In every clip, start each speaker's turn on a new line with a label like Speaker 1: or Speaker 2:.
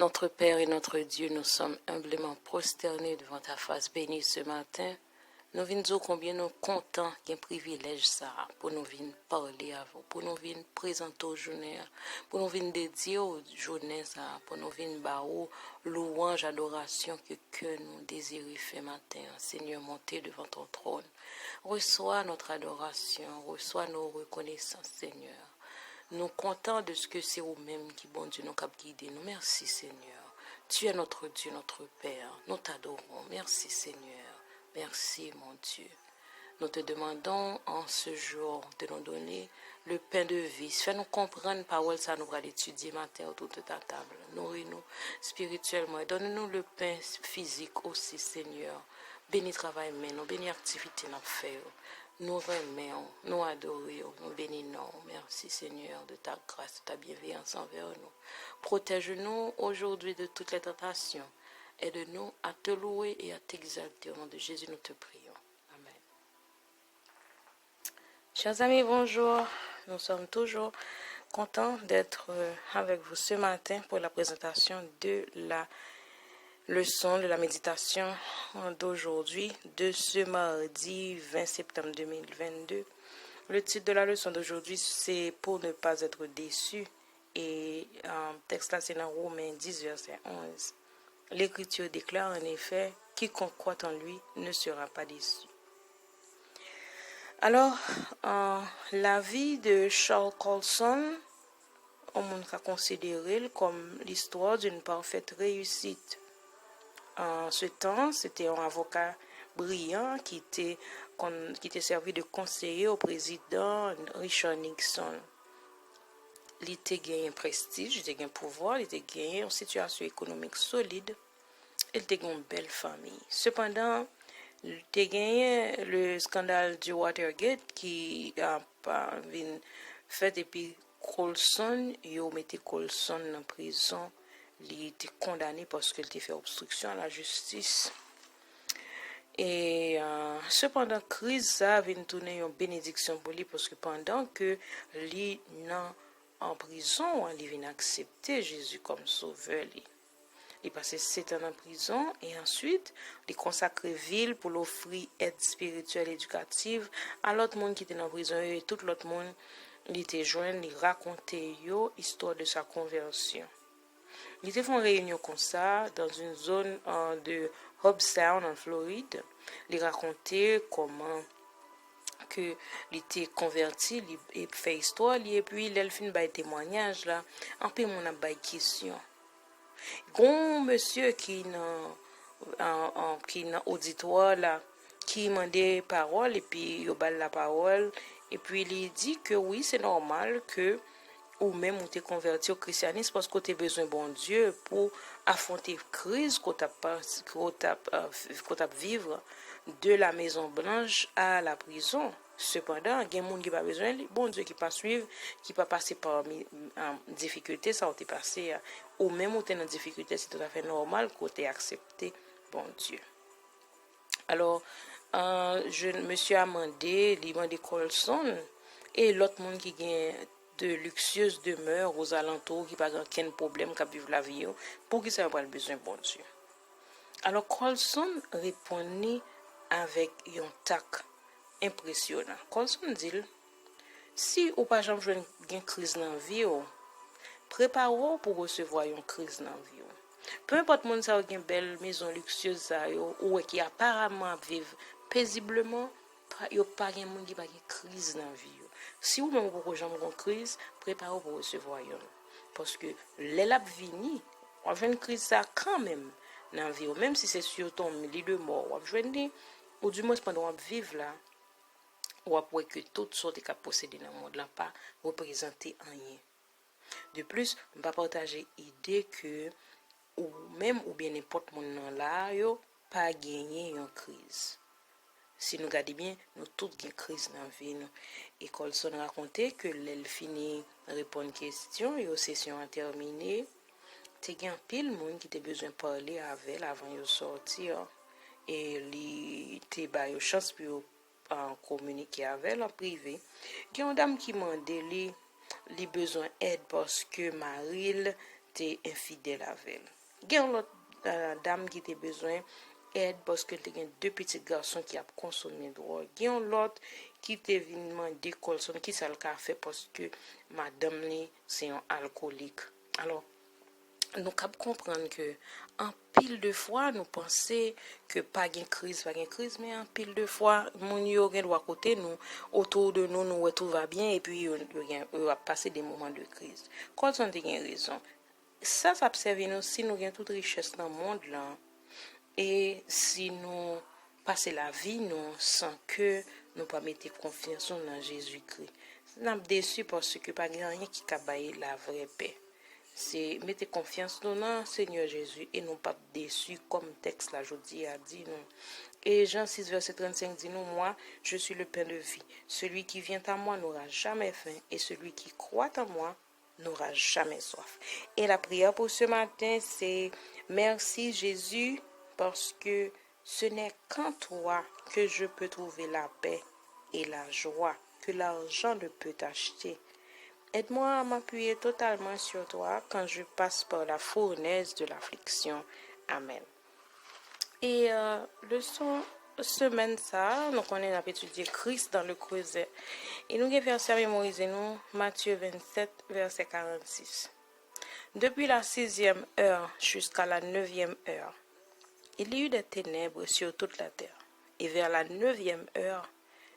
Speaker 1: Notre Père et notre Dieu, nous sommes humblement prosternés devant ta face bénie ce matin. Nous venons dire combien nous sommes contents d'un privilège ça pour nous venir parler à vous, pour nous venir présenter aux journées, pour nous venir dédier aux journées ça, pour nous venir baou louange, adoration que nous désirons faire matin. Seigneur, montez devant ton trône. Reçois notre adoration, reçois nos reconnaissances, Seigneur. Nous contents de ce que c'est vous-même qui, bon Dieu, nous cap guider nous. Merci, Seigneur. Tu es notre Dieu, notre Père. Nous t'adorons. Merci, Seigneur. Merci, mon Dieu. Nous te demandons en ce jour de nous donner le pain de vie. Fais-nous comprendre parole ça nous va l'étudier matin autour de ta table. Nourris-nous spirituellement. Donne-nous le pain physique aussi, Seigneur. Bénis travail, nous bénis activité nous fait. Nous remercions, nous adorons, nous bénissons. Merci Seigneur de ta grâce, de ta bienveillance envers nous. Protège-nous aujourd'hui de toutes les tentations. Aide-nous à te louer et à t'exalter. Au nom de Jésus, nous te prions. Amen. Chers amis, bonjour. Nous sommes toujours contents d'être avec vous ce matin pour la présentation de la leçon de la méditation d'aujourd'hui, de ce mardi 20 septembre 2022. Le titre de la leçon d'aujourd'hui, c'est « Pour ne pas être déçu ». Et le texte là, c'est dans Romains 10, verset 11. L'Écriture déclare en effet « Quiconque croit en lui ne sera pas déçu ». Alors, la vie de Charles Colson, on a considéré comme l'histoire d'une parfaite réussite. En ce temps, c'était un avocat brillant qui était servi de conseiller au président Richard Nixon. Il était gagné un prestige, il était gagné un pouvoir, il était gagné une situation économique solide, il était gagné une belle famille. Cependant, il était gagné le scandale du Watergate qui a fait depuis Colson, il a mis Colson en prison. Il était condamné parce qu'il était fait obstruction à la justice. Et cependant, crise ça avait tourné une bénédiction pour lui parce que pendant que lui en prison, il vient accepter Jésus comme sauveur. Il passé 7 ans en prison et ensuite, il consacré ville pour l'offrir aide spirituelle éducative à l'autre monde qui était en prison et tout l'autre monde, il était joint, il racontait l'histoire de sa conversion. Il était fait une réunion comme ça dans une zone de Hobbs Sound en Floride. Il racontait comment que il était converti, il fait histoire, et puis il a fait un témoignage là, en peu mon a question. Gon monsieur qui dans auditoire là, qui demandait parole et puis il balle la parole et puis il dit que oui, c'est normal que ou même ou t'es converti au christianisme parce que tu as besoin de bon Dieu pour affronter crise qu'on t'a vivre de la Maison Blanche à la prison. Cependant, il y a des gens qui n'ont pas besoin, bon Dieu qui pas suivre, qui pas passer par difficulté, ça t'est passé, ou même où tu es en difficulté, c'est tout à fait normal que tu aies accepté bon Dieu. Alors, monsieur a demandé Colson et l'autre monde qui gagne de luxueuses demeures aux alentours qui pas aucun problème qui vivent la vie pour qui ça pas besoin bon Dieu. Alors Colson répondit avec un tac impressionnant. Colson dit si ou pas jamais jouer une crise dans vie préparez-vous pour recevoir une crise dans vie. Peu importe monde ça une belle maison luxueuse ça ou qui apparemment vivent paisiblement, yo pas gen monde qui pas une crise dans vie. Si vous même vous jamais une crise, préparez-vous pour recevoir une. Parce que l'élab vini, on a une crise ça quand même dans vie, même si c'est sur ton lit de mort, on a ou du moins pendant on vivre là, ou après que toutes sortes de posséder dans le monde là pas représenter rien. De plus, on va partager l'idée que ou même ou bien n'importe monde là yo pas gagner une crise. Si nous regardons bien, nous toutes une crise dans la vie. Et Colson racontait que l'elle finit répondre aux questions et aux sessions a terminé. Il y a un pile monde qui a besoin de parler avec elle avant de sortir. Et il a eu une chance pour communiquer avec elle en privé. Il y a une dame qui m'a demandé les besoin d'aide parce que Maril t'es infidèle avec elle. Il y a une autre dame qui t'a besoin aide parce que tu as deux petits garçons qui ont consommé de drogue. Il y a l'autre qui t'a venu d'école, qui ça le fait parce que madame c'est un alcoolique. Alors, nous cap comprendre que en pile de fois nous penser que pas de crise mais en pile de fois mon yo gen doit côté nous autour de nous tout va bien et puis on va passer des moments de crise. Quand on a raison, ça observe nous si nous avons toute richesse dans le monde là et si nous passer la vie nous sans que nous pas mettre confiance dans Jésus-Christ. Nous sommes déçus parce que pas rien qui cabaye la vraie paix. C'est mettre confiance dans le Seigneur Jésus et non pas déçu comme texte là aujourd'hui a dit non. Et Jean 6 verset 35 dit nous, moi je suis le pain de vie. Celui qui vient à moi n'aura jamais faim et celui qui croit en moi n'aura jamais soif. Et la prière pour ce matin c'est merci Jésus parce que ce n'est qu'en toi que je peux trouver la paix et la joie que l'argent ne peut acheter. Aide-moi à m'appuyer totalement sur toi quand je passe par la fournaise de l'affliction. Amen. Et semaine ça, nous connaissons étudier Christ dans le creuset. Et nous avons verset mémorisé nous, Matthieu 27, verset 46. Depuis la 6e heure jusqu'à la 9e heure, il y eut des ténèbres sur toute la terre. Et vers la 9e heure,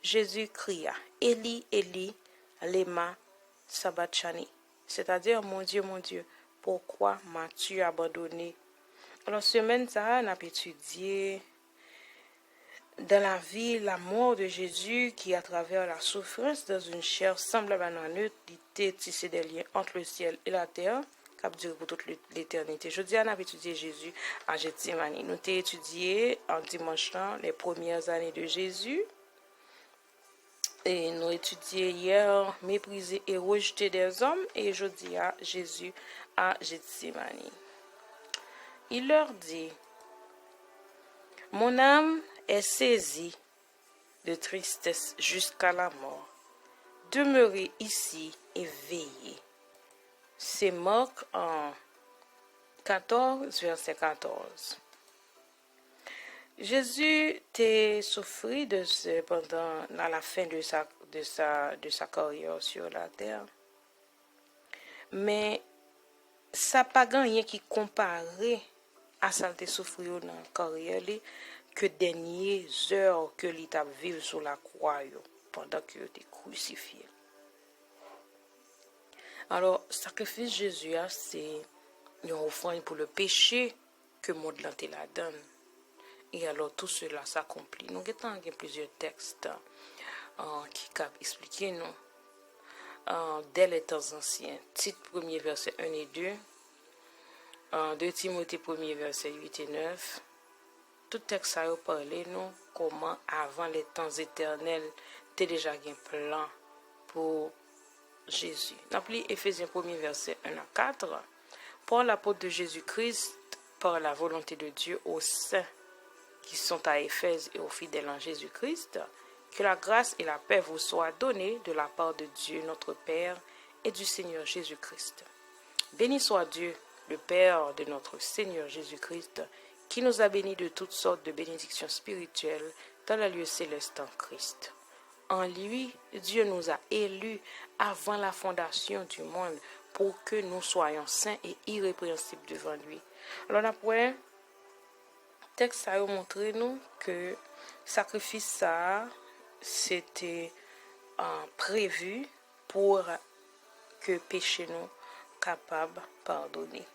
Speaker 1: Jésus cria, Élie, Élie, lema sabachthani, c'est-à-dire mon Dieu, pourquoi m'as-tu abandonné? Alors semaine ça, on a étudié dans la vie la mort de Jésus qui à travers la souffrance dans une chair semblable à un œuf, il tissé des liens entre le ciel et la terre qui a duré pour toute l'éternité. Je dis on a étudié Jésus à Gethsémani. Nous avons étudié en dimanche les premières années de Jésus. Et nous étudié hier mépriser et rejeter des hommes et aujourd'hui à Jésus à Gethsémani. Il leur dit, mon âme est saisie de tristesse jusqu'à la mort. Demeurez ici et veillez. C'est Marc en 14, verset 14. Jésus t'a souffert de ce pendant à la fin de sa carrière sur la terre. Mais ça pas rien qui comparé à ça te souffrir dans la carrière que dernières heures que il t'a vécu sur la croix pendant que tu crucifié. Alors sacrifice Jésus c'est une offrande pour le péché que monde là te la donne. Et alors tout cela s'accomplit. Nous avons plusieurs textes qui expliquent nous dès les temps anciens. Tite 1er verset 1 et 2. 2 Timothée 1er verset 8 et 9. Tout texte a parlé nous comment avant les temps éternels tu déjà un plan pour Jésus. N'appelez Éphésiens 1er verset 1 à 4. Pour l'apôtre de Jésus-Christ, par la volonté de Dieu aux saints qui sont à Éphèse et aux fidèles en Jésus-Christ, que la grâce et la paix vous soient données de la part de Dieu notre Père et du Seigneur Jésus-Christ. Béni soit Dieu, le Père de notre Seigneur Jésus-Christ, qui nous a bénis de toutes sortes de bénédictions spirituelles dans la lieu céleste en Christ. En lui, Dieu nous a élus avant la fondation du monde pour que nous soyons saints et irrépréhensibles devant lui. Alors après, texte a montré nous que sacrifice ça c'était prévu pour que péché nous capable pardonner.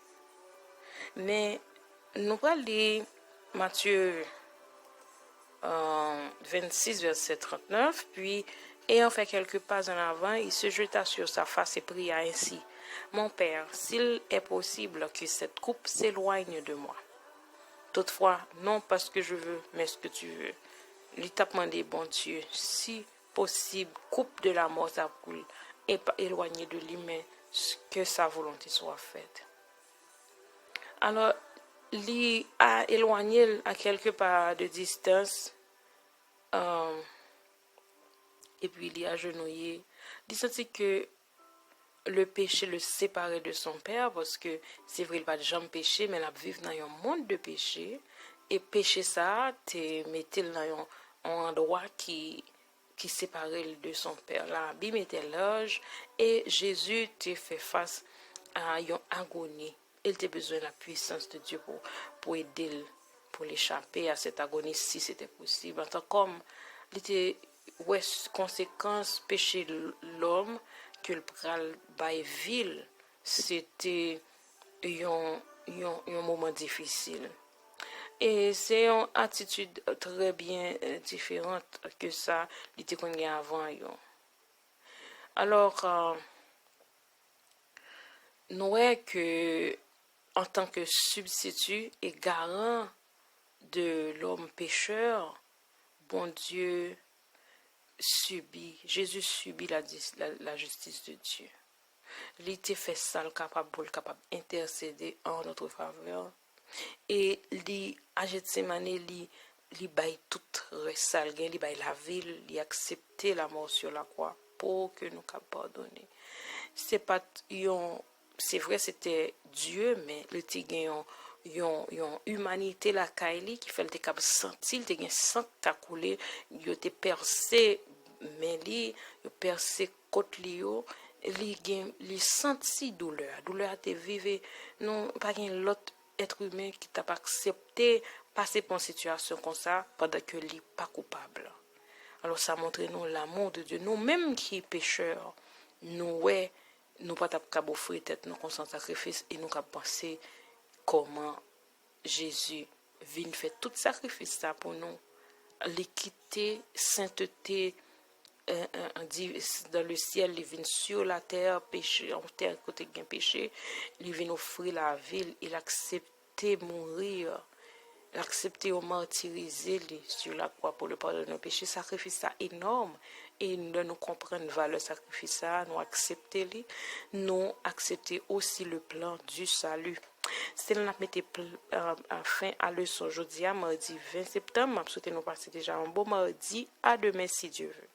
Speaker 1: Mais nous allons lire Matthieu 26 verset 39 puis ayant fait quelques pas en avant, il se jeta sur sa face et pria ainsi, mon Père, s'il est possible que cette coupe s'éloigne de moi. Toutefois, non parce que je veux, mais ce que tu veux. Il t'a demandé, bon Dieu, si possible, coupe de la mort sa coule et pas éloigné de lui, mais que sa volonté soit faite. Alors, il a éloigné à quelque part de distance et puis il a agenouillé. Il sentit que le péché le séparer de son père, parce que c'est vrai, il pas de jamais péché, mais il vivre dans un monde de péché. Et péché ça, te mettait dans un endroit qui séparait de son père. La Bible était large et Jésus te fait face à une agonie. Il a besoin de la puissance de Dieu pour aider, pour l'échapper à cette agonie si c'était possible. En tant comme il était ouais, conséquence péché l'homme que le pral bay ville, c'était un moment difficile. Et c'est une attitude très bien différente que ça, il était qu'on y a avant. Alors, nous voyons que en tant que substitut et garant de l'homme pécheur, bon Dieu Jésus subit la justice de Dieu. Il était fait ça, capable d'intercéder en notre faveur. Et à Gethsemane, il baille tout sale, il baille la ville, il accepté la mort sur la croix pour que nous puissions pardonner. C'est pas c'est vrai c'était Dieu, mais il était yon humanité la kaili qui fait le capable sentir te gen sang ta coulé, il était percé mais il percé côte li yo, li senti douleur te vive non pas gen l'autre être humain qui t'a pas accepté passer par une situation comme ça pendant que li pas coupable. Alors ça montre nous l'amour de Dieu, nous même qui pécheurs, nous pas capable offrir tête nous comme sacrifice et nous capable penser comment Jésus vient faire tout sacrifice ça pour nous, l'équité, sainteté dans le ciel, il vient sur la terre, péché, en terre côté gain péché, il vient offrir la ville, il accepté mourir, il accepté au martyriser sur la croix pour le pardon de nos péchés, sacrifice ça énorme. Et nous comprenons valeur sacrifice ça, nous accepter nous accepter aussi le plan du salut. C'est là que nous fin à leçon aujourd'hui, mardi 20 septembre. Je souhaite nous passer déjà un beau mardi. À demain si Dieu veut.